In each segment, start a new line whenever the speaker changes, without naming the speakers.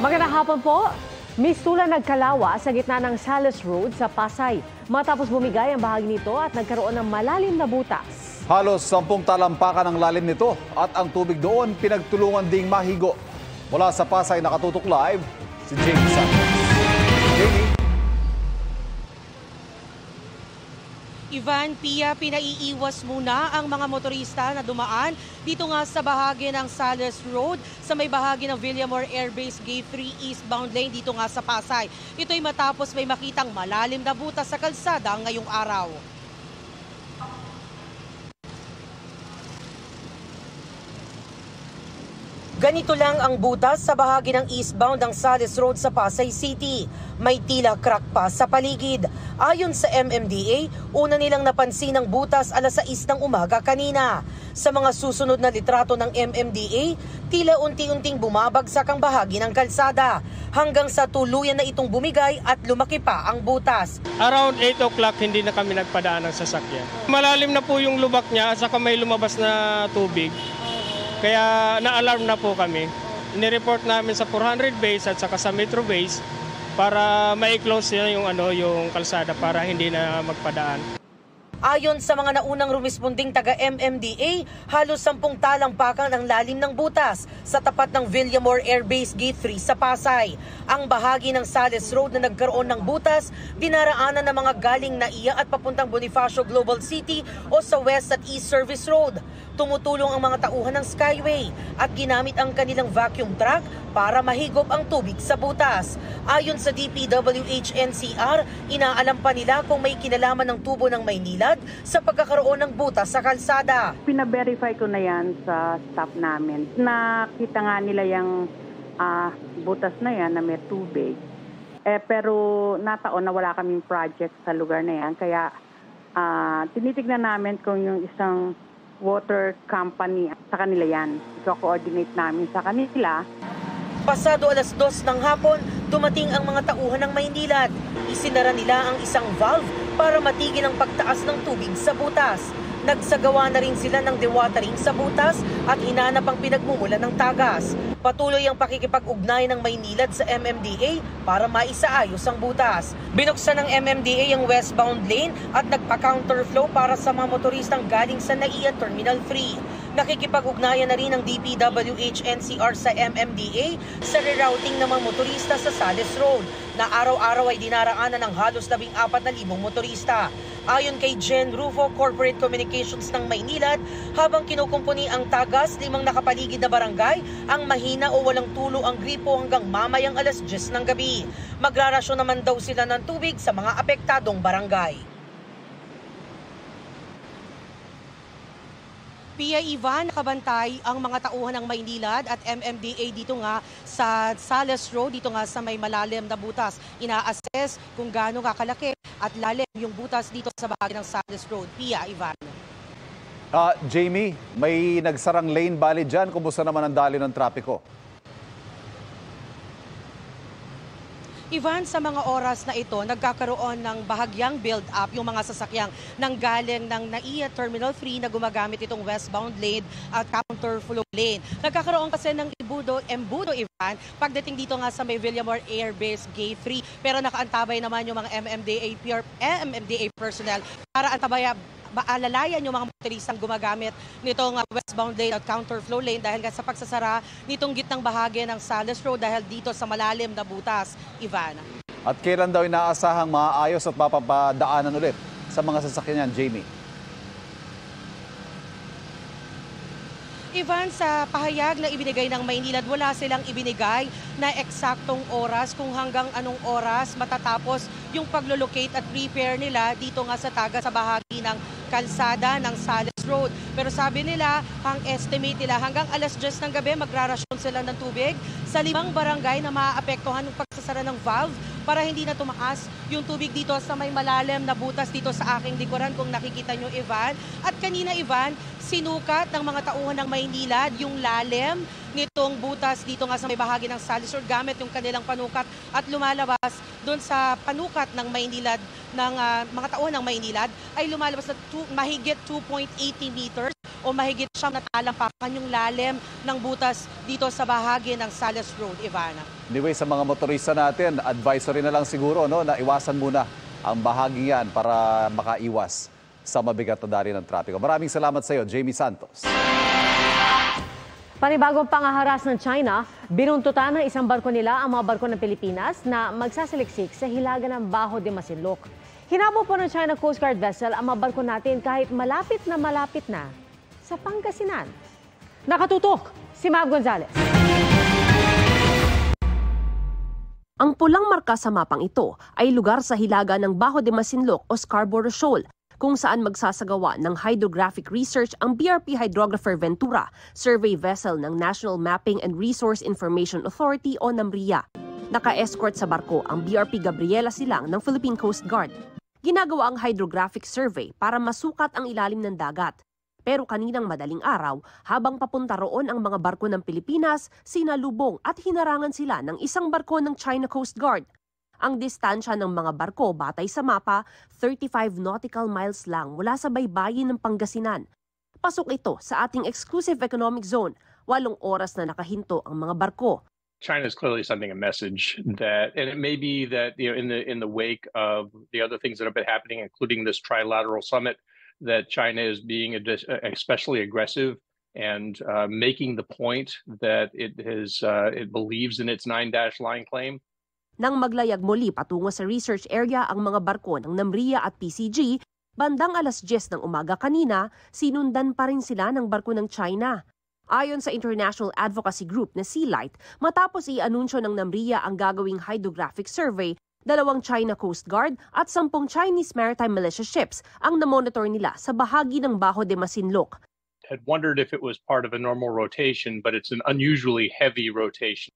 Magandang hapon po. Mistula nagkalawa sa gitna ng Sales Road sa Pasay. Matapos bumigay ang bahagi nito at nagkaroon ng malalim na butas.
Halos 10 talampakan ang lalim nito at ang tubig doon pinagtulungan ding mahigo. Mula sa Pasay, nakatutok live si Jamie Santos. Jamie.
Ivan, Pia, pinaiiwas muna ang mga motorista na dumaan dito nga sa bahagi ng Sales Road sa may bahagi ng Villamor Air Base Gate 3 eastbound lane dito nga sa Pasay. Ito'y matapos may makitang malalim na butas sa kalsada ngayong araw. Ganito lang ang butas sa bahagi ng eastbound ng Sales Road sa Pasay City. May tila crack pa sa paligid. Ayon sa MMDA, una nilang napansin ang butas alas 6 ng umaga kanina. Sa mga susunod na litrato ng MMDA, tila unti-unting bumabagsak ang bahagi ng kalsada hanggang sa tuluyan na itong bumigay at lumaki pa ang butas.
Around 8 o'clock hindi na kami nagpadaan ng sasakyan. Malalim na po yung lubak niya at saka may lumabas na tubig. Kaya na-alarm na po kami. Inireport namin sa 400 base at saka sa Metro base para ma-close yung kalsada para hindi na magpadaan.
Ayon sa mga naunang rumisponding taga MMDA, halos 10 talampakan ang lalim ng butas sa tapat ng Villamor Air Base Gate 3 sa Pasay. Ang bahagi ng Sales Road na nagkaroon ng butas, dinaraanan ng mga galing NAIA at papuntang Bonifacio Global City o sa West at East Service Road. Tumutulong ang mga tauhan ng Skyway at ginamit ang kanilang vacuum truck para mahigop ang tubig sa butas. Ayon sa DPWH-NCR, inaalam pa nila kung may kinalaman ng tubo ng Maynilad sa pagkakaroon ng butas sa kalsada.
Pina-verify ko na yan sa staff namin. Nakita nga nila yung butas na yan na may tubig. Pero nataon na wala kaming project sa lugar na yan. Kaya tinitignan namin kung yung isang water company sa kanila yan. I-coordinate namin sa kanila.
Pasado alas 2 ng hapon, dumating ang mga tauhan ng Maynilad. Isinara nila ang isang valve para matigil ang pagtaas ng tubig sa butas. Nagsagawa na rin sila ng dewatering sa butas at hinanap ang pinagmumulan ng tagas. Patuloy ang pakikipag-ugnay ng Maynilad sa MMDA para maisaayos ang butas. Binuksan ng MMDA ang westbound lane at nagpa-counterflow para sa mga motoristang galing sa NAIA Terminal 3. Nakikipag-ugnayan na rin ng DPWH-NCR sa MMDA sa rerouting ng mga motorista sa Sales Road na araw-araw ay dinaraanan ng halos 14,000 motorista. Ayon kay Jen Rufo, Corporate Communications ng Maynilad, habang kinukumpuni ang tagas, 5 nakapaligid na barangay ang mahina o walang tulo ang gripo hanggang mamayang alas 10 ng gabi. Magrarasyon naman daw sila ng tubig sa mga apektadong barangay. Pia, Ivan, nakabantay ang mga tauhan ng Maynilad at MMDA dito nga sa Sales Road, dito nga sa may malalim na butas. Ina-assess kung gaano kakalaki at lalim yung butas dito sa bahagi ng Sales Road. Pia, Ivan.
Jamie, may nagsarang lane bali dyan. Kumusta naman ang daloy ng trapiko?
Ivan, sa mga oras na ito, nagkakaroon ng bahagyang build-up yung mga sasakyang nanggaling ng NAIA Terminal 3 na gumagamit itong westbound lane at counterflow lane. Nagkakaroon kasi ng embudo, Ivan, pagdating dito nga sa may Villamor Air Base Gate 3. Pero nakaantabay naman yung mga MMDA personnel para maalalayan yung mga motoristang gumagamit nitong westbound lane at counterflow lane dahil sa pagsasara nitong gitnang bahagi ng Sales Road dahil dito sa malalim na butas, Ivan.
At kailan daw inaasahang maayos at mapapadaanan ulit sa mga sasakyan yan, Jamie?
Ivan, sa pahayag na ibinigay ng Maynilad, wala silang ibinigay na eksaktong oras kung hanggang anong oras matatapos yung paglo-locate at prepare nila dito nga sa taga sa bahagi ng kalsada ng Sales Road. Pero sabi nila, ang estimate nila hanggang alas 10 ng gabi magrarasyon sila ng tubig sa 5 barangay na maaapektuhan ng pagsasara ng valve para hindi na tumaas yung tubig dito sa may malalim na butas dito sa aking likuran kung nakikita nyo, Ivan. At kanina, Ivan, sinukat ng mga tauhan ng Maynilad yung lalim nitong butas dito nga sa may bahagi ng Sales Road gamit yung kanilang panukat at lumalabas doon sa panukat ng Maynilad ng mga tauhan ng Maynilad ay lumalabas na mahigit 2.80 meters o mahigit siyang natalampakan yung lalim ng butas dito sa bahagi ng Salas Road, Ivana.
Anyway, sa mga motorista natin, advisory na lang siguro na iwasan muna ang bahaging yan para makaiwas sa mabigat na dali ng trapiko. Maraming salamat sa iyo, Jamie Santos.
Panibagong pangaharas ng China, binuntutan ng isang barko nila ang mga barko ng Pilipinas na magsasaliksik sa hilaga ng Bajo de Masinloc. Hinabol po ng China Coast Guard vessel ang mga barko natin kahit malapit na sa Pangasinan. Nakatutok si Mav Gonzalez.
Ang pulang marka sa mapang ito ay lugar sa hilaga ng Bajo de Masinloc o Scarborough Shoal, kung saan magsasagawa ng hydrographic research ang BRP Hydrographer Ventura, survey vessel ng National Mapping and Resource Information Authority o NAMRIA. Naka-escort sa barko ang BRP Gabriela Silang ng Philippine Coast Guard. Ginagawa ang hydrographic survey para masukat ang ilalim ng dagat. Pero kaninang madaling araw, habang papunta roon ang mga barko ng Pilipinas, sinalubong at hinarangan sila ng isang barko ng China Coast Guard. Ang distansya ng mga barko batay sa mapa, 35 nautical miles lang mula sa baybayin ng Pangasinan. Pasok ito sa ating exclusive economic zone. 8 oras na nakahinto ang mga barko.
China is clearly sending a message that, and it may be that in the wake of the other things that have been happening, including this trilateral summit, that China is being especially aggressive and making the point that it believes in its 9-line claim.
Nang maglayag muli patungo sa research area ang mga barko ng NAMRIA at PCG, bandang alas 10 ng umaga kanina, sinundan pa rin sila ng barko ng China. Ayon sa International Advocacy Group na Sea Light, matapos i-anunsyo ng NAMRIA ang gagawing hydrographic survey, 2 China Coast Guard at 10 Chinese maritime militia ships ang namonitor nila sa bahagi ng Bajo de Masinloc.
Had wondered if it was part of a normal rotation, but it's an unusually heavy rotation.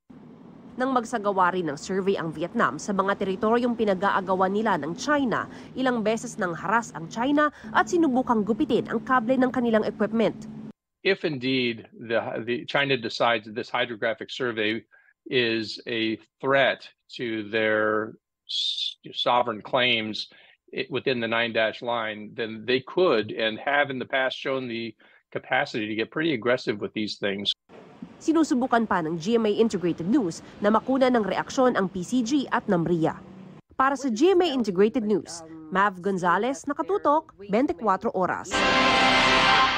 Nang magsagawa rin ng survey ang Vietnam sa mga teritoryong pinag-aagawan nila ng China, ilang beses nang haras ang China at sinubukang gupitin ang kable ng kanilang equipment.
If indeed the China decides that this hydrographic survey is a threat to their sovereign claims within the 9-line, then they could and have in the past shown the capacity to get pretty aggressive with these things.
Sinusubukan pa ng GMA Integrated News na makuna ng reaksyon ang PCG at NAMRIA. Para sa GMA Integrated News, Mav Gonzalez, nakatutok, 24 oras.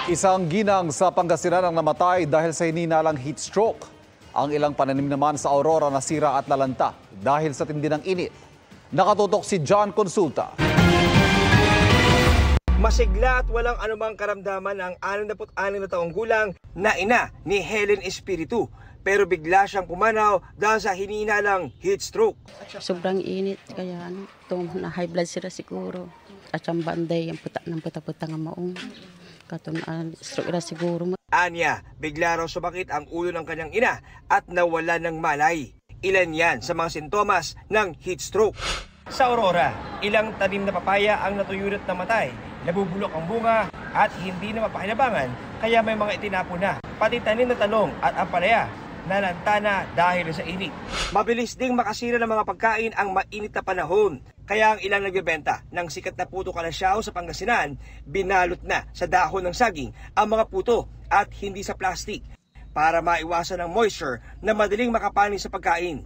Isang ginang sa Pangasinan ang namatay dahil sa hininalang heat stroke. Ang ilang pananim naman sa Aurora nasira at lalanta dahil sa tindi ng init. Nakatutok si John Consulta.
Masigla at walang anumang karamdaman ang 66 na taong gulang na ina ni Helen Espiritu. Pero bigla siyang pumanaw dahil sa hininalang heat stroke.
Sobrang init kaya na high blood sila siguro. At yung banday, yung puta-puta nga maong. Katong stroke na siguro.
Anya, bigla raw sumakit ang ulo ng kanyang ina at nawala ng malay. Ilan yan sa mga sintomas ng heat stroke. Sa Aurora, ilang tanim na papaya ang natuyulot na matay. Nabubulok ang bunga at hindi na mapakinabangan kaya may mga itinapon na. Pati tanim na talong at ampalaya nalantana dahil sa init. Mabilis ding makasira ng mga pagkain ang mainit na panahon. Kaya ang ilang nagbebenta ng sikat na puto kalasyaw sa Pangasinan, binalot na sa dahon ng saging ang mga puto at hindi sa plastic para maiwasan ang moisture na madaling makapanin sa pagkain.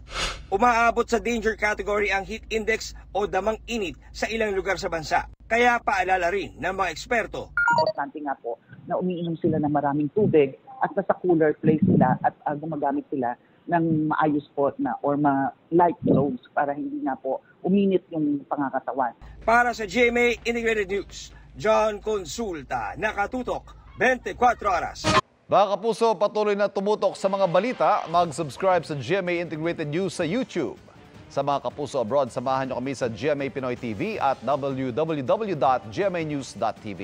Umaabot sa danger category ang heat index o damang init sa ilang lugar sa bansa. Kaya paalala rin ng mga eksperto.
Importante nga po na umiinom sila ng maraming tubig at nasa cooler place sila at gumagamit sila ng maayos po na or light clothes para hindi na po uminit yung pangakatawan.
Para sa GMA Integrated News, John Consulta, nakatutok 24 oras.
Mga kapuso, patuloy na tumutok sa mga balita. Mag-subscribe sa GMA Integrated News sa YouTube. Sa mga kapuso abroad, samahan nyo kami sa GMA Pinoy TV at www.gmanews.tv.